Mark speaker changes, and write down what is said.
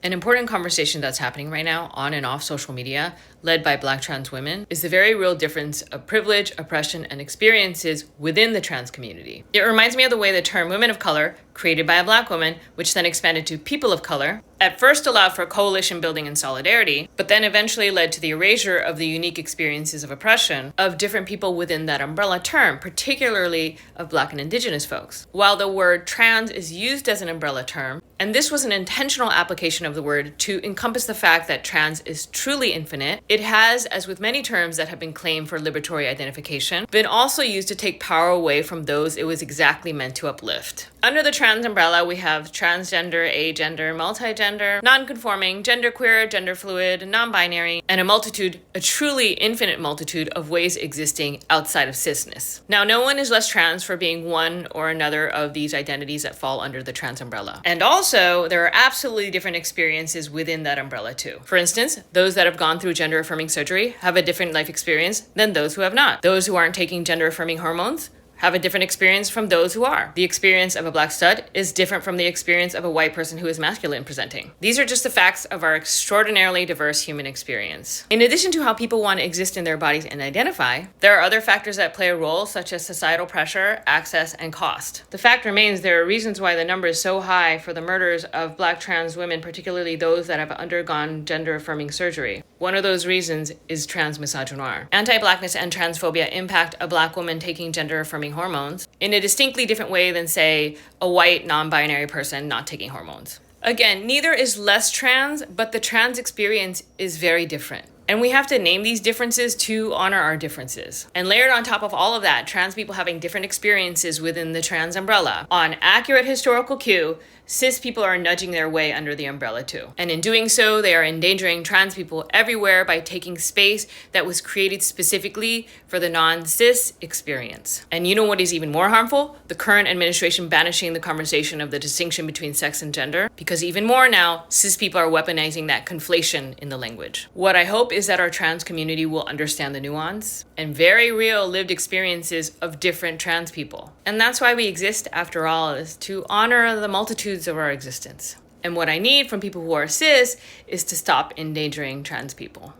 Speaker 1: An important conversation that's happening right now on and off social media, led by Black trans women, is the very real difference of privilege, oppression, and experiences within the trans community. It reminds me of the way the term women of color, created by a Black woman, which then expanded to people of color, at first allowed for coalition building and solidarity, but then eventually led to the erasure of the unique experiences of oppression of different people within that umbrella term, particularly of Black and Indigenous folks. While the word trans is used as an umbrella term, and this was an intentional application of the word to encompass the fact that trans is truly infinite, it has, as with many terms that have been claimed for liberatory identification, been also used to take power away from those it was exactly meant to uplift. Under the trans umbrella, we have transgender, agender, multigender, non-conforming, genderqueer, gender fluid, non-binary, and a truly infinite multitude of ways existing outside of cisness. Now, no one is less trans for being one or another of these identities that fall under the trans umbrella. And also, there are absolutely different experiences within that umbrella too. For instance, those that have gone through gender-affirming surgery have a different life experience than those who have not. Those who aren't taking gender-affirming hormones have a different experience from those who are. The experience of a Black stud is different from the experience of a white person who is masculine presenting. These are just the facts of our extraordinarily diverse human experience. In addition to how people want to exist in their bodies and identify, there are other factors that play a role, such as societal pressure, access, and cost. The fact remains there are reasons why the number is so high for the murders of Black trans women, particularly those that have undergone gender-affirming surgery. One of those reasons is trans misogynoir. Anti-Blackness and transphobia impact a Black woman taking gender-affirming hormones in a distinctly different way than, say, a white non-binary person not taking hormones. Again, neither is less trans, but the trans experience is very different. And we have to name these differences to honor our differences. And layered on top of all of that, trans people having different experiences within the trans umbrella. On accurate historical cue, cis people are nudging their way under the umbrella too. And in doing so, they are endangering trans people everywhere by taking space that was created specifically for the non-cis experience. And you know what is even more harmful? The current administration banishing the conversation of the distinction between sex and gender, because even more now, cis people are weaponizing that conflation in the language. What I hope is that our trans community will understand the nuance and very real lived experiences of different trans people. And that's why we exist, after all, is to honor the multitudes of our existence. And what I need from people who are cis is to stop endangering trans people.